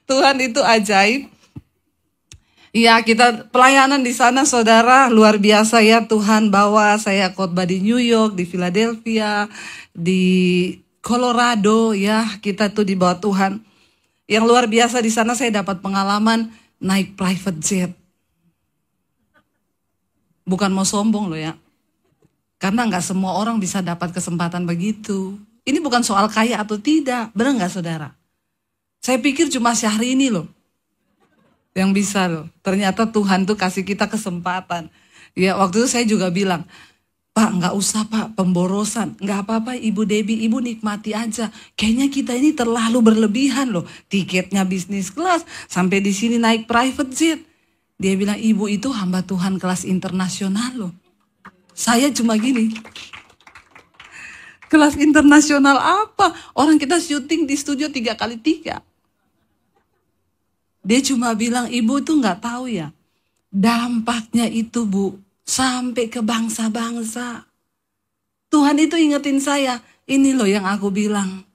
Speaker 1: Tuhan itu ajaib. Ya kita pelayanan di sana saudara luar biasa ya, Tuhan bawa saya khotbah di New York, di Philadelphia, di Colorado ya, kita tuh di bawah Tuhan. Yang luar biasa di sana saya dapat pengalaman naik private jet. Bukan mau sombong loh ya, karena nggak semua orang bisa dapat kesempatan begitu. Ini bukan soal kaya atau tidak, benar nggak saudara? Saya pikir cuma Syahrini loh yang bisa loh. Ternyata Tuhan tuh kasih kita kesempatan. Ya waktu itu saya juga bilang, Pak nggak usah Pak pemborosan. Nggak apa-apa Ibu Debbie, Ibu nikmati aja. Kayaknya kita ini terlalu berlebihan loh. Tiketnya bisnis kelas, sampai di sini naik private jet. Dia bilang Ibu itu hamba Tuhan kelas internasional loh. Saya cuma gini. Kelas internasional apa? Orang kita syuting di studio 3x3. Dia cuma bilang, ibu tuh nggak tahu ya. Dampaknya itu Bu, sampai ke bangsa-bangsa. Tuhan itu ingetin saya, ini loh yang aku bilang.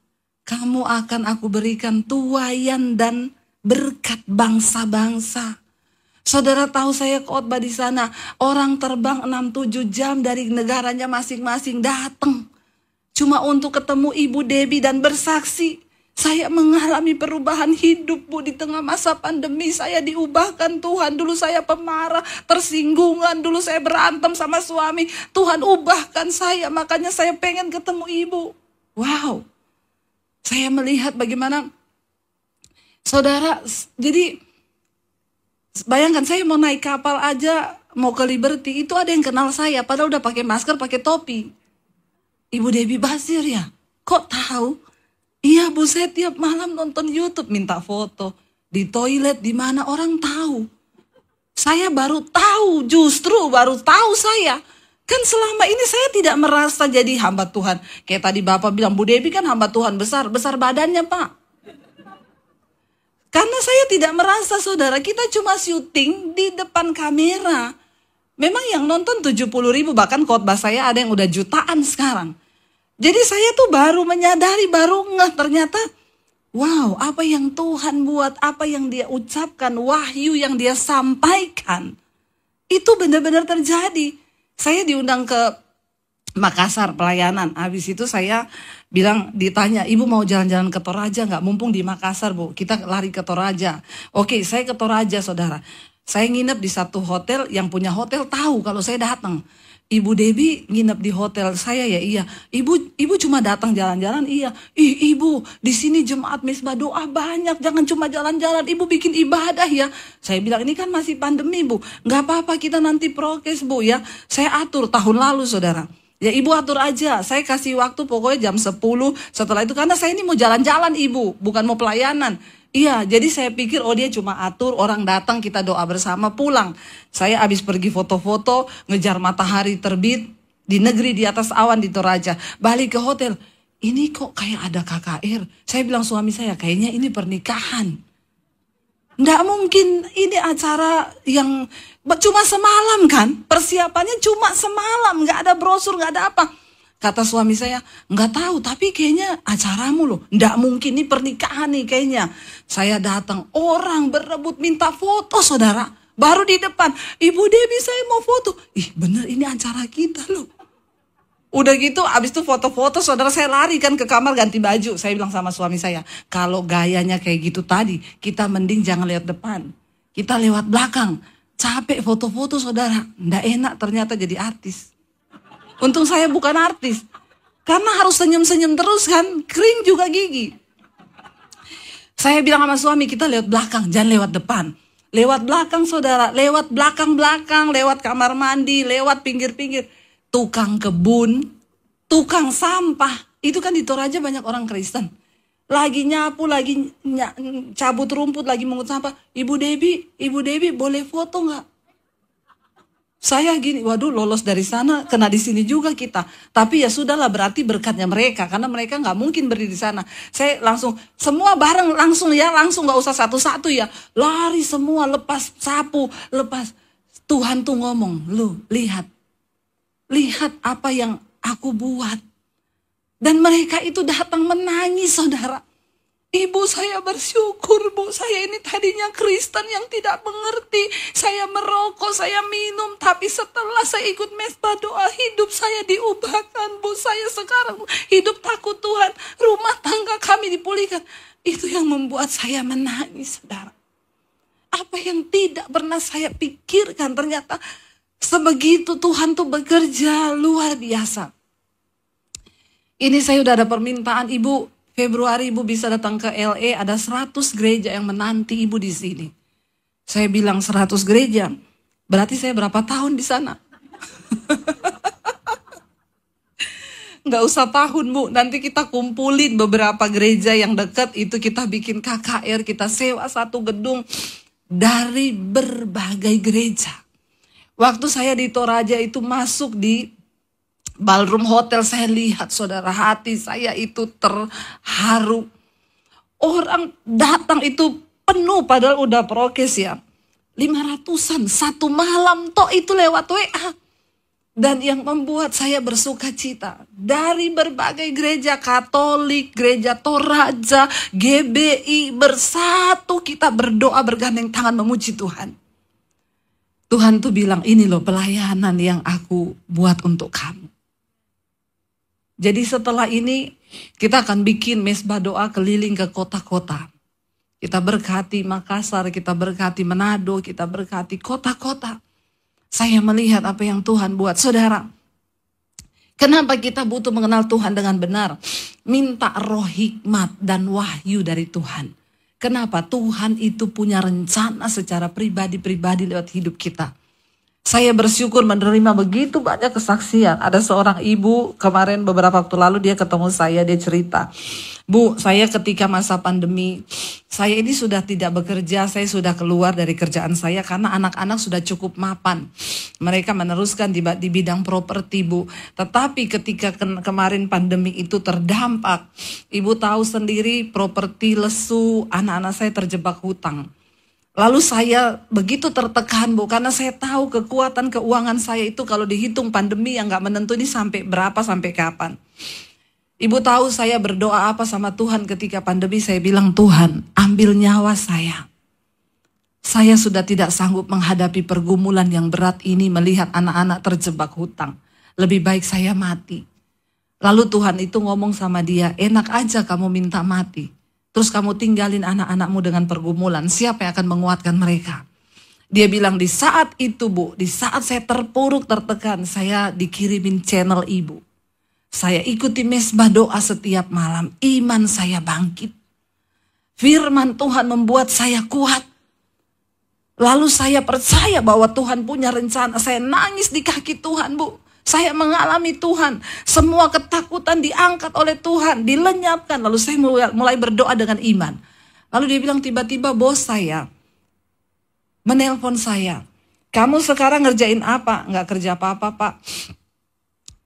Speaker 1: Kamu akan aku berikan tuayan dan berkat bangsa-bangsa. Saudara tahu saya khotbah di sana, orang terbang 6-7 jam dari negaranya masing-masing datang. Cuma untuk ketemu Ibu Debbie dan bersaksi. Saya mengalami perubahan hidup Bu di tengah masa pandemi. Saya diubahkan Tuhan. Dulu saya pemarah, tersinggungan. Dulu saya berantem sama suami. Tuhan ubahkan saya, makanya saya pengen ketemu Ibu. Wow. Saya melihat bagaimana, saudara, jadi bayangkan saya mau naik kapal aja, mau ke Liberty, itu ada yang kenal saya, padahal udah pakai masker, pakai topi. Ibu Debbie Basir ya? Kok tahu? Iya Bu, saya tiap malam nonton YouTube, minta foto. Di toilet, di mana orang tahu. Saya baru tahu, justru baru tahu saya. Kan selama ini saya tidak merasa jadi hamba Tuhan. Kayak tadi Bapak bilang, Bu Debbie kan hamba Tuhan, besar badannya Pak. Karena saya tidak merasa, saudara, kita cuma syuting di depan kamera. Memang yang nonton 70.000, bahkan khotbah saya ada yang udah jutaan sekarang. Jadi saya tuh baru menyadari, baru ngeh ternyata, wow, apa yang Tuhan buat, apa yang Dia ucapkan, wahyu yang Dia sampaikan, itu benar-benar terjadi. Saya diundang ke Makassar pelayanan. Habis itu saya bilang, ditanya, Ibu mau jalan-jalan ke Toraja nggak? Mumpung di Makassar Bu, kita lari ke Toraja. Oke, saya ke Toraja saudara. Saya nginep di satu hotel, yang punya hotel tahu kalau saya datang. Ibu Debbie nginep di hotel saya ya, iya. Ibu cuma datang jalan-jalan, iya. Ibu, di sini Jemaat Misbah doa banyak, jangan cuma jalan-jalan. Ibu bikin ibadah ya. Saya bilang ini kan masih pandemi Bu, nggak apa-apa kita nanti prokes Bu ya. Saya atur tahun lalu saudara. Ya Ibu atur aja, saya kasih waktu pokoknya jam 10 setelah itu. Karena saya ini mau jalan-jalan Ibu, bukan mau pelayanan. Iya, jadi saya pikir dia cuma atur, orang datang kita doa bersama pulang. Saya habis pergi foto-foto, ngejar matahari terbit di negeri di atas awan di Toraja. Balik ke hotel, ini kok kayak ada KKR. Saya bilang suami saya, kayaknya ini pernikahan. Nggak mungkin ini acara yang cuma semalam kan, persiapannya cuma semalam, nggak ada brosur, nggak ada apa. Kata suami saya, nggak tahu tapi kayaknya acaramu loh, nggak mungkin ini pernikahan nih kayaknya. Saya datang, orang berebut minta foto saudara, baru di depan, Ibu Debbie saya mau foto. Ih bener ini acara kita loh. Udah gitu abis itu foto-foto saudara, saya lari kan ke kamar ganti baju. Saya bilang sama suami saya, kalau gayanya kayak gitu tadi, kita mending jangan lewat depan, kita lewat belakang. Capek foto-foto saudara, nggak enak ternyata jadi artis. Untung saya bukan artis, karena harus senyum-senyum terus kan, kering juga gigi. Saya bilang sama suami, kita lewat belakang, jangan lewat depan. Lewat belakang saudara, lewat belakang-belakang, lewat kamar mandi, lewat pinggir-pinggir. Tukang kebun, tukang sampah, itu kan di Toraja banyak orang Kristen. Lagi nyapu, lagi cabut rumput, lagi mengut sampah. Ibu Debbie boleh foto nggak? Saya gini, waduh lolos dari sana, kena di sini juga kita. Tapi ya sudahlah, berarti berkatnya mereka, karena mereka nggak mungkin berdiri di sana. Saya langsung, semua bareng langsung ya, langsung nggak usah satu-satu ya. Lari semua, lepas sapu, lepas. Tuhan tuh ngomong, lu lihat apa yang aku buat. Dan mereka itu datang menangis saudara. Ibu saya bersyukur Bu, saya ini tadinya Kristen yang tidak mengerti. Saya merokok, saya minum. Tapi setelah saya ikut mesbah doa, hidup saya diubahkan Bu. Saya sekarang hidup takut Tuhan. Rumah tangga kami dipulihkan. Itu yang membuat saya menangis saudara. Apa yang tidak pernah saya pikirkan, ternyata sebegitu Tuhan tuh bekerja luar biasa. Ini saya udah ada permintaan Ibu. Februari Ibu bisa datang ke LA, ada 100 gereja yang menanti Ibu di sini. Saya bilang 100 gereja, berarti saya berapa tahun di sana? Nggak usah tahun Bu, nanti kita kumpulin beberapa gereja yang dekat, itu kita bikin KKR, kita sewa satu gedung dari berbagai gereja. Waktu saya di Toraja itu masuk di ballroom hotel, saya lihat saudara, hati saya itu terharu. Orang datang itu penuh padahal udah prokes ya. 500-an satu malam toh itu lewat WA. Dan yang membuat saya bersuka cita, dari berbagai gereja Katolik, gereja Toraja, GBI, bersatu kita berdoa bergandeng tangan memuji Tuhan. Tuhan tuh bilang, ini loh pelayanan yang aku buat untuk kamu. Jadi setelah ini kita akan bikin mesbah doa keliling ke kota-kota. Kita berkati Makassar, kita berkati Manado, kita berkati kota-kota. Saya melihat apa yang Tuhan buat. Saudara, kenapa kita butuh mengenal Tuhan dengan benar? Minta roh hikmat dan wahyu dari Tuhan. Kenapa? Tuhan itu punya rencana secara pribadi-pribadi lewat hidup kita. Saya bersyukur menerima begitu banyak kesaksian. Ada seorang ibu kemarin beberapa waktu lalu dia ketemu saya, dia cerita. Bu, saya ketika masa pandemi, saya ini sudah tidak bekerja, saya sudah keluar dari kerjaan saya karena anak-anak sudah cukup mapan. Mereka meneruskan di bidang properti, Bu. Tetapi ketika kemarin pandemi itu terdampak, Ibu tahu sendiri properti lesu, anak-anak saya terjebak hutang. Lalu saya begitu tertekan, Bu, karena saya tahu kekuatan keuangan saya itu kalau dihitung pandemi yang gak menentu ini sampai berapa, sampai kapan. Ibu tahu saya berdoa apa sama Tuhan ketika pandemi, saya bilang, Tuhan ambil nyawa saya. Saya sudah tidak sanggup menghadapi pergumulan yang berat ini melihat anak-anak terjebak hutang. Lebih baik saya mati. Lalu Tuhan itu ngomong sama dia, enak aja kamu minta mati. Terus kamu tinggalin anak-anakmu dengan pergumulan, siapa yang akan menguatkan mereka? Dia bilang di saat itu, Bu, di saat saya terpuruk, tertekan, saya dikirimin channel Ibu. Saya ikuti mesbah doa setiap malam, iman saya bangkit. Firman Tuhan membuat saya kuat. Lalu saya percaya bahwa Tuhan punya rencana, saya nangis di kaki Tuhan, Bu. Saya mengalami Tuhan, semua ketakutan diangkat oleh Tuhan, dilenyapkan. Lalu saya mulai berdoa dengan iman. Lalu dia bilang tiba-tiba bos saya menelpon saya. Kamu sekarang ngerjain apa? Nggak kerja apa-apa, Pak.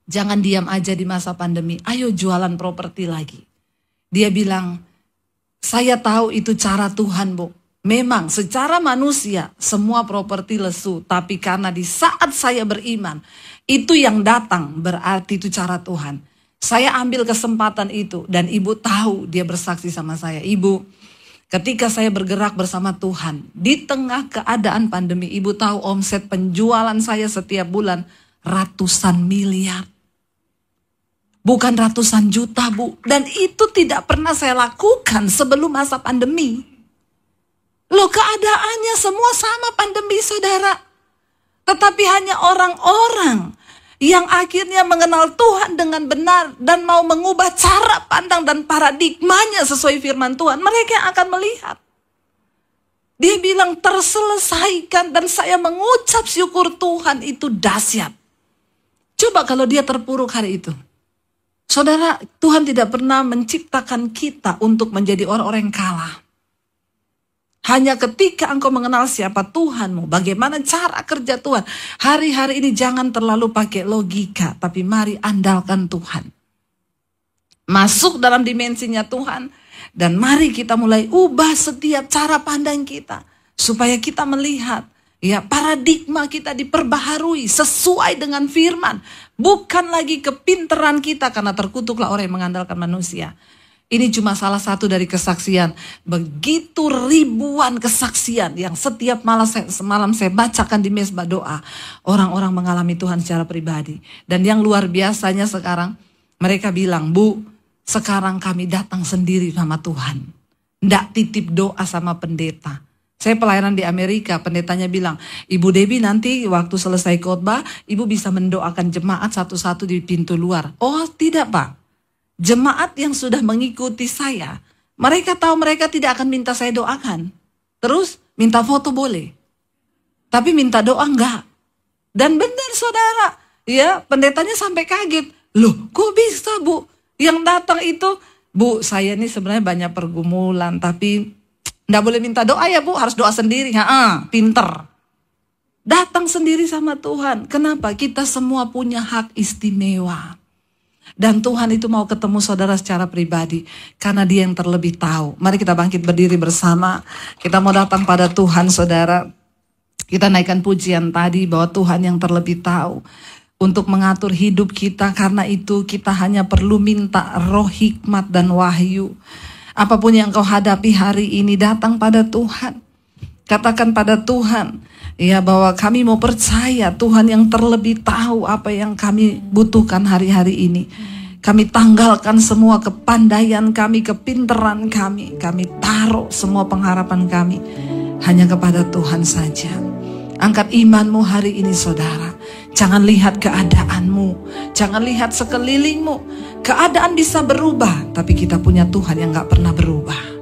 Speaker 1: Jangan diam aja di masa pandemi, ayo jualan properti lagi. Dia bilang, saya tahu itu cara Tuhan, Bu. Memang secara manusia semua properti lesu, tapi karena di saat saya beriman, itu yang datang berarti itu cara Tuhan. Saya ambil kesempatan itu dan Ibu tahu dia bersaksi sama saya. Ibu, ketika saya bergerak bersama Tuhan, di tengah keadaan pandemi, Ibu tahu omset penjualan saya setiap bulan ratusan miliar. Bukan ratusan juta, Bu. Dan itu tidak pernah saya lakukan sebelum masa pandemi. Loh, keadaannya semua sama pandemi, saudara. Tetapi hanya orang-orang yang akhirnya mengenal Tuhan dengan benar dan mau mengubah cara pandang dan paradigmanya sesuai firman Tuhan, mereka yang akan melihat. Dia bilang terselesaikan dan saya mengucap syukur Tuhan itu dahsyat. Coba kalau dia terpuruk hari itu. Saudara, Tuhan tidak pernah menciptakan kita untuk menjadi orang-orang yang kalah. Hanya ketika engkau mengenal siapa Tuhanmu, bagaimana cara kerja Tuhan. Hari-hari ini jangan terlalu pakai logika, tapi mari andalkan Tuhan. Masuk dalam dimensinya Tuhan, dan mari kita mulai ubah setiap cara pandang kita. Supaya kita melihat, ya paradigma kita diperbaharui sesuai dengan firman. Bukan lagi kepinteran kita, karena terkutuklah orang yang mengandalkan manusia. Ini cuma salah satu dari kesaksian. Begitu ribuan kesaksian yang setiap malam saya bacakan di mesbah doa. Orang-orang mengalami Tuhan secara pribadi. Dan yang luar biasanya sekarang, mereka bilang, Bu, sekarang kami datang sendiri sama Tuhan. Nggak titip doa sama pendeta. Saya pelayanan di Amerika, pendetanya bilang, Ibu Debbie nanti waktu selesai khotbah, Ibu bisa mendoakan jemaat satu-satu di pintu luar. Oh tidak, Pak. Jemaat yang sudah mengikuti saya, mereka tahu mereka tidak akan minta saya doakan. Terus minta foto boleh, tapi minta doa enggak. Dan benar saudara, ya pendetanya sampai kaget. Loh kok bisa, Bu? Yang datang itu, Bu saya ini sebenarnya banyak pergumulan, tapi enggak boleh minta doa ya, Bu, harus doa sendiri. Pinter. Datang sendiri sama Tuhan. Kenapa? Kita semua punya hak istimewa. Dan Tuhan itu mau ketemu saudara secara pribadi. Karena dia yang terlebih tahu. Mari kita bangkit berdiri bersama. Kita mau datang pada Tuhan, saudara. Kita naikkan pujian tadi bahwa Tuhan yang terlebih tahu. Untuk mengatur hidup kita. Karena itu kita hanya perlu minta roh hikmat dan wahyu. Apapun yang kau hadapi hari ini, datang pada Tuhan. Katakan pada Tuhan, ya, bahwa kami mau percaya Tuhan yang terlebih tahu apa yang kami butuhkan hari-hari ini. Kami tanggalkan semua kepandaian kami, kepinteran kami. Kami taruh semua pengharapan kami hanya kepada Tuhan saja. Angkat imanmu hari ini, saudara. Jangan lihat keadaanmu, jangan lihat sekelilingmu. Keadaan bisa berubah, tapi kita punya Tuhan yang gak pernah berubah.